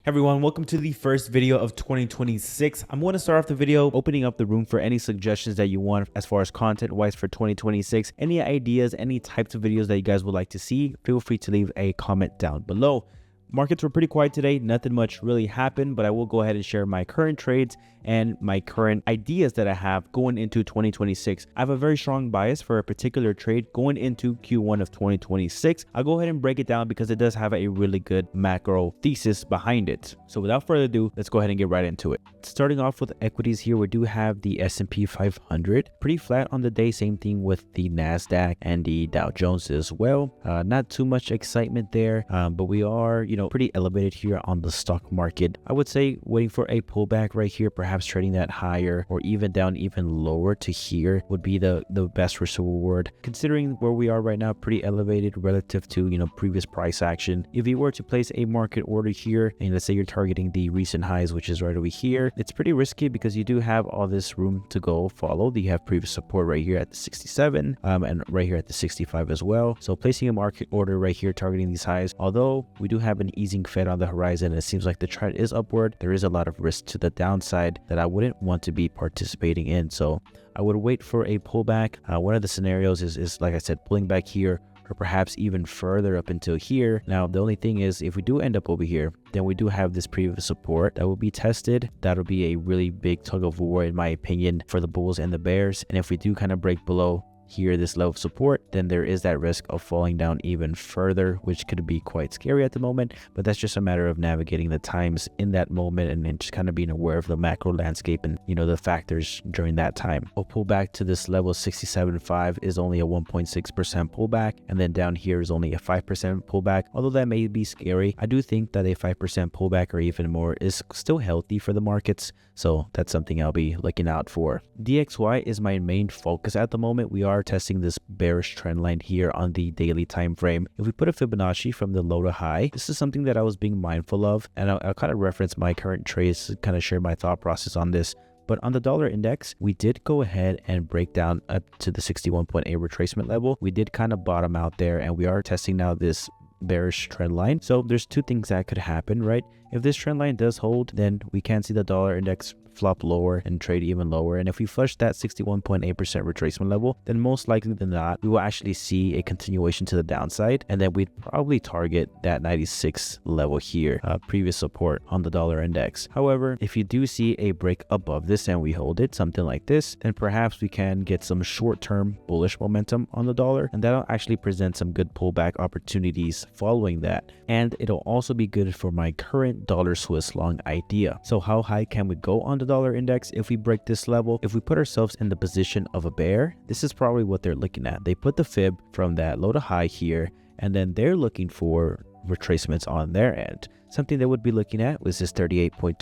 Everyone, welcome to the first video of 2026. I'm going to start off the video opening up the room for any suggestions that you want as far as content wise for 2026. Any ideas, any types of videos that you guys would like to see, feel free to leave a comment down below. Markets were pretty quiet today. Nothing much really happened, but I will go ahead and share my current trades and my current ideas that I have going into 2026. I have a very strong bias for a particular trade going into Q1 of 2026. I'll go ahead and break it down because it does have a really good macro thesis behind it. So without further ado, let's go ahead and get right into it. Starting off with equities here, we do have the S&P 500 pretty flat on the day. Same thing with the NASDAQ and the Dow Jones as well. Not too much excitement there, but we are, pretty elevated here on the stock market. I would say waiting for a pullback right here, perhaps trading that higher or even down even lower to here would be the best risk reward. Considering where we are right now, pretty elevated relative to, previous price action. If you were to place a market order here, and let's say you're targeting the recent highs, which is right over here, it's pretty risky because you do have all this room to go follow. You have previous support right here at the 67 and right here at the 65 as well. So placing a market order right here targeting these highs, although we do have an easing Fed on the horizon, it seems like the trend is upward. There is a lot of risk to the downside that I wouldn't want to be participating in. So I would wait for a pullback. One of the scenarios is like I said, pulling back here or perhaps even further up until here. Now, the only thing is if we do end up over here, then we do have this previous support that will be tested. That'll be a really big tug of war, in my opinion, for the bulls and the bears. And if we do kind of break below here this level of support, then there is that risk of falling down even further, which could be quite scary at the moment. But that's just a matter of navigating the times in that moment and just kind of being aware of the macro landscape and the factors during that time. We'll pull back to this level 67.5 is only a 1.6% pullback, and then down here is only a 5% pullback. Although that may be scary, I do think that a 5% pullback or even more is still healthy for the markets. So that's something I'll be looking out for. DXY is my main focus at the moment. We are testing this bearish trend line here on the daily time frame. If we put a Fibonacci from the low to high, this is something that I was being mindful of, and I'll kind of reference my current trades to kind of share my thought process on this. But on the dollar index, we did go ahead and break down up to the 61.8 retracement level. We did kind of bottom out there, and we are testing now this bearish trend line. So there's two things that could happen, right? If this trend line does hold, then we can see the dollar index flop lower and trade even lower. And if we flush that 61.8% retracement level, then most likely than not, we will actually see a continuation to the downside. And then we'd probably target that 96 level here, previous support on the dollar index. However, if you do see a break above this and we hold it, something like this, then perhaps we can get some short-term bullish momentum on the dollar. And that'll actually present some good pullback opportunities following that. And it'll also be good for my current dollar Swiss long idea. So how high can we go on the dollar index if we break this level? If we put ourselves in the position of a bear, this is probably what they're looking at. They put the fib from that low to high here, and then they're looking for retracements on their end. Something they would be looking at was this 38.2%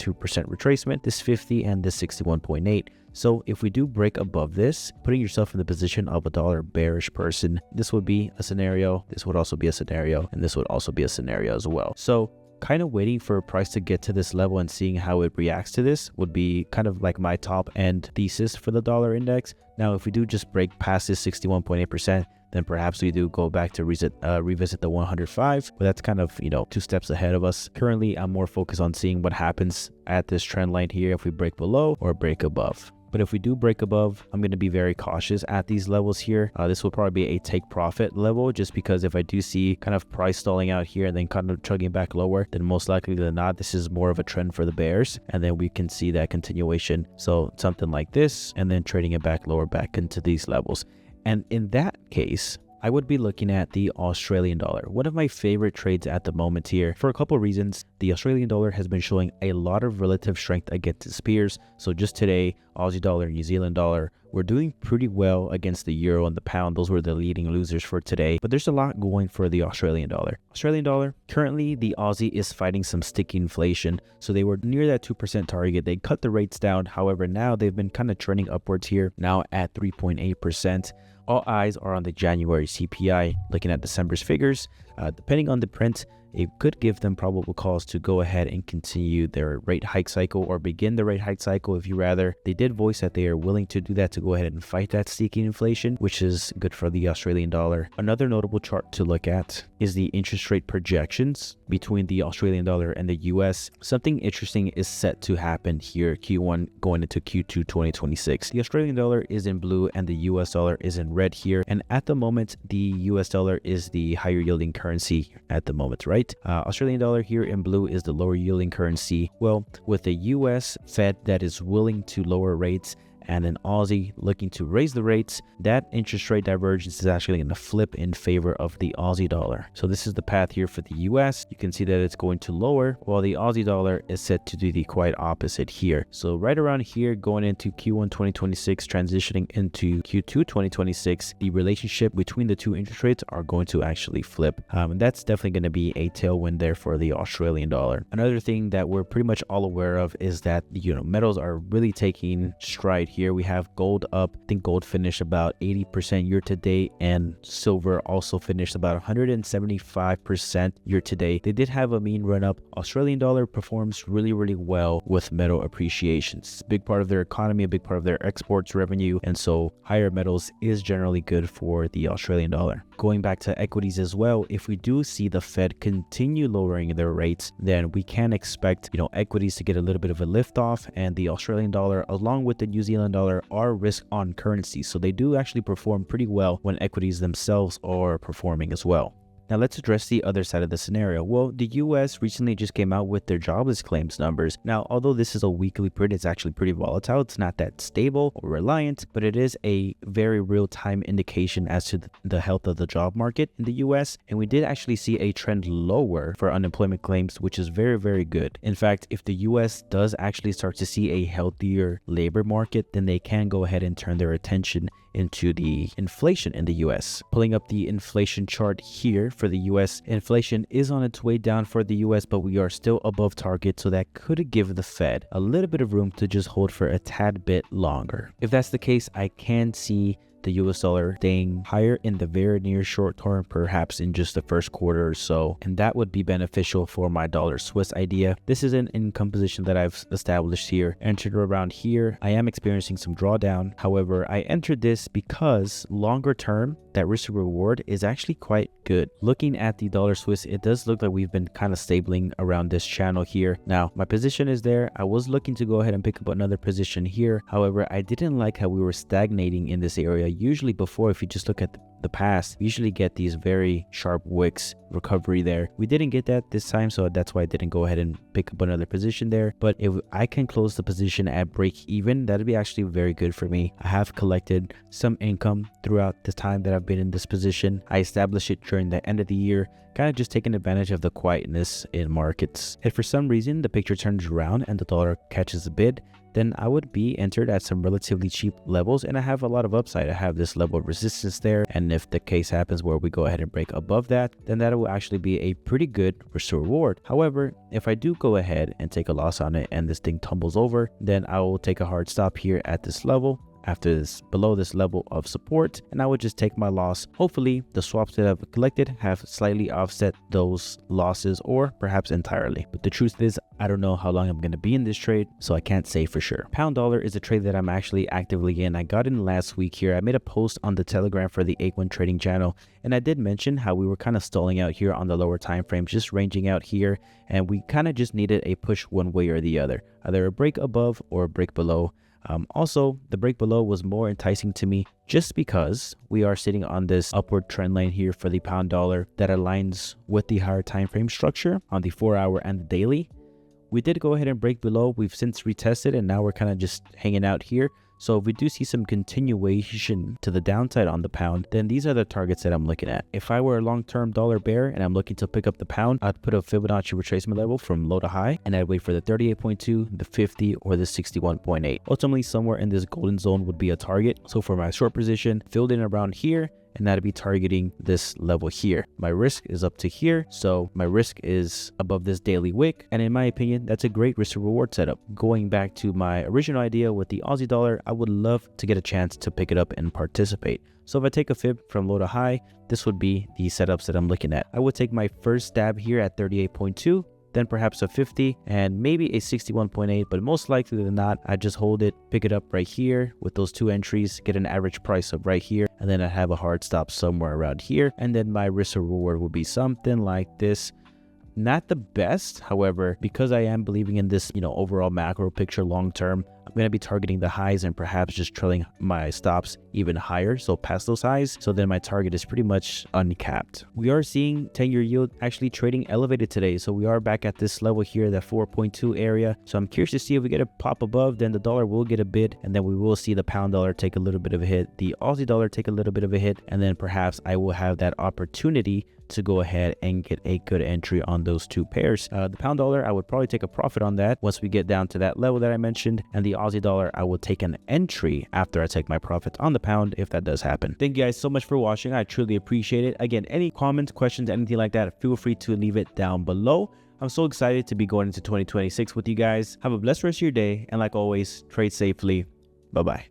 retracement, this 50 and this 61.8. So if we do break above this, putting yourself in the position of a dollar bearish person, this would be a scenario, this would also be a scenario, and this would also be a scenario as well. So kind of waiting for a price to get to this level and seeing how it reacts to this would be kind of like my top end thesis for the dollar index. Now, if we do just break past this 61.8%, then perhaps we do go back to revisit the 105, but that's kind of, 2 steps ahead of us. Currently, I'm more focused on seeing what happens at this trend line here if we break below or break above. But if we do break above, I'm going to be very cautious at these levels here. This will probably be a take profit level, just because if I do see kind of price stalling out here and then kind of chugging back lower, then most likely than not, this is more of a trend for the bears. And then we can see that continuation. So something like this, and then trading it back lower back into these levels. And in that case, I would be looking at the Australian dollar. One of my favorite trades at the moment here for a couple of reasons. The Australian dollar has been showing a lot of relative strength against its peers. So just today, Aussie dollar, New Zealand dollar, we're doing pretty well against the euro and the pound. Those were the leading losers for today. But there's a lot going for the Australian dollar. Australian dollar, currently the Aussie is fighting some sticky inflation. So they were near that 2% target. They cut the rates down. However, now they've been kind of trending upwards here, now at 3.8%. All eyes are on the January CPI. Looking at December's figures, depending on the print, it could give them probable cause to go ahead and continue their rate hike cycle, or begin the rate hike cycle if you rather. They did voice that they are willing to do that to go ahead and fight that sneaky inflation, which is good for the Australian dollar. Another notable chart to look at is the interest rate projections between the Australian dollar and the US. Something interesting is set to happen here, Q1 going into Q2 2026. The Australian dollar is in blue and the US dollar is in red here, and at the moment the US dollar is the higher yielding currency at the moment, right? Australian dollar here in blue is the lower yielding currency. Well, with the US Fed that is willing to lower rates and an Aussie looking to raise the rates, that interest rate divergence is actually going to flip in favor of the Aussie dollar. So this is the path here for the US. You can see that it's going to lower, while the Aussie dollar is set to do the quite opposite here. So right around here, going into Q1 2026, transitioning into Q2 2026, the relationship between the two interest rates are going to actually flip. And that's definitely going to be a tailwind there for the Australian dollar. Another thing that we're pretty much all aware of is that, metals are really taking stride here. We have gold up. I think gold finished about 80% year to date, and silver also finished about 175% year to date. They did have a mean run up. Australian dollar performs really well with metal appreciation. It's a big part of their economy, a big part of their exports revenue, and so higher metals is generally good for the Australian dollar. Going back to equities as well, if we do see the Fed continue lowering their rates, then we can expect, equities to get a little bit of a lift off, and the Australian dollar along with the New Zealand dollar are risk on currencies. So they do actually perform pretty well when equities themselves are performing as well. Now let's address the other side of the scenario. Well, the US recently just came out with their jobless claims numbers. Now, although this is a weekly print, it's actually pretty volatile. It's not that stable or reliant, but it is a very real-time indication as to the health of the job market in the US. And we did actually see a trend lower for unemployment claims, which is very good. In fact, if the US does actually start to see a healthier labor market, then they can go ahead and turn their attention into the inflation in the US. Pulling up the inflation chart here for the US, inflation is on its way down for the US, but we are still above target, so that could give the Fed a little bit of room to just hold for a tad bit longer. If that's the case, I can see the US dollar staying higher in the very near short term, perhaps in just the first quarter or so, and that would be beneficial for my dollar Swiss idea. This is an income position that I've established here, entered around here. I am experiencing some drawdown. However, I entered this because longer term, that risk reward is actually quite good. Looking at the dollar Swiss, it does look like we've been kind of stabling around this channel here. Now, my position is there. I was looking to go ahead and pick up another position here. However, I didn't like how we were stagnating in this area. Usually before, if you just look at the past, we usually get these very sharp wicks recovery there. We didn't get that this time, so that's why I didn't go ahead and pick up another position there. But if I can close the position at break even, that'd be actually very good for me. I have collected some income throughout the time that I've been in this position. I established it during the end of the year, kind of just taking advantage of the quietness in markets. If for some reason the picture turns around and the dollar catches a bid, then I would be entered at some relatively cheap levels, and I have a lot of upside. I have this level of resistance there, and if the case happens where we go ahead and break above that, then that will actually be a pretty good risk reward. However, if I do go ahead and take a loss on it and this thing tumbles over, then I will take a hard stop here at this level, after this, below this level of support, and I would just take my loss. Hopefully the swaps that I've collected have slightly offset those losses, or perhaps entirely. But the truth is, I don't know how long I'm going to be in this trade, so I can't say for sure. Pound dollar is a trade that I'm actually actively in. I got in last week here. I made a post on the Telegram for the A1 trading channel, and I did mention how we were kind of stalling out here on the lower time frame, just ranging out here, and we kind of just needed a push one way or the other, either a break above or a break below. Also, the break below was more enticing to me just because we are sitting on this upward trend line here for the pound dollar that aligns with the higher time frame structure on the 4-hour and the daily. We did go ahead and break below. We've since retested, and now we're kind of just hanging out here. So if we do see some continuation to the downside on the pound, then these are the targets that I'm looking at. If I were a long-term dollar bear and I'm looking to pick up the pound, I'd put a Fibonacci retracement level from low to high, and I'd wait for the 38.2, the 50, or the 61.8. Ultimately, somewhere in this golden zone would be a target. So for my short position, filled in around here, and I'd be targeting this level here. My risk is up to here, so my risk is above this daily wick, and in my opinion, that's a great risk to reward setup. Going back to my original idea with the Aussie dollar, I would love to get a chance to pick it up and participate. So if I take a fib from low to high, this would be the setups that I'm looking at. I would take my first stab here at 38.2, then perhaps a 50 and maybe a 61.8, but most likely than not, I just hold it, pick it up right here with those two entries, get an average price of right here, and then I have a hard stop somewhere around here, and then my risk or reward will be something like this. Not the best, however, because I am believing in this, overall macro picture long term, I'm going to be targeting the highs and perhaps just trailing my stops even higher, so past those highs. So then my target is pretty much uncapped. We are seeing 10-year yield actually trading elevated today, so we are back at this level here, that 4.2 area. So I'm curious to see if we get a pop above, then the dollar will get a bid, and then we will see the pound dollar take a little bit of a hit, the Aussie dollar take a little bit of a hit, and then perhaps I will have that opportunity to go ahead and get a good entry on those two pairs. The pound dollar, I would probably take a profit on that once we get down to that level that I mentioned, and the Aussie dollar, I will take an entry after I take my profit on the pound if that does happen. Thank you guys so much for watching. I truly appreciate it. Again, any comments, questions, anything like that, feel free to leave it down below. I'm so excited to be going into 2026 with you guys. Have a blessed rest of your day, and like always, trade safely. Bye-bye.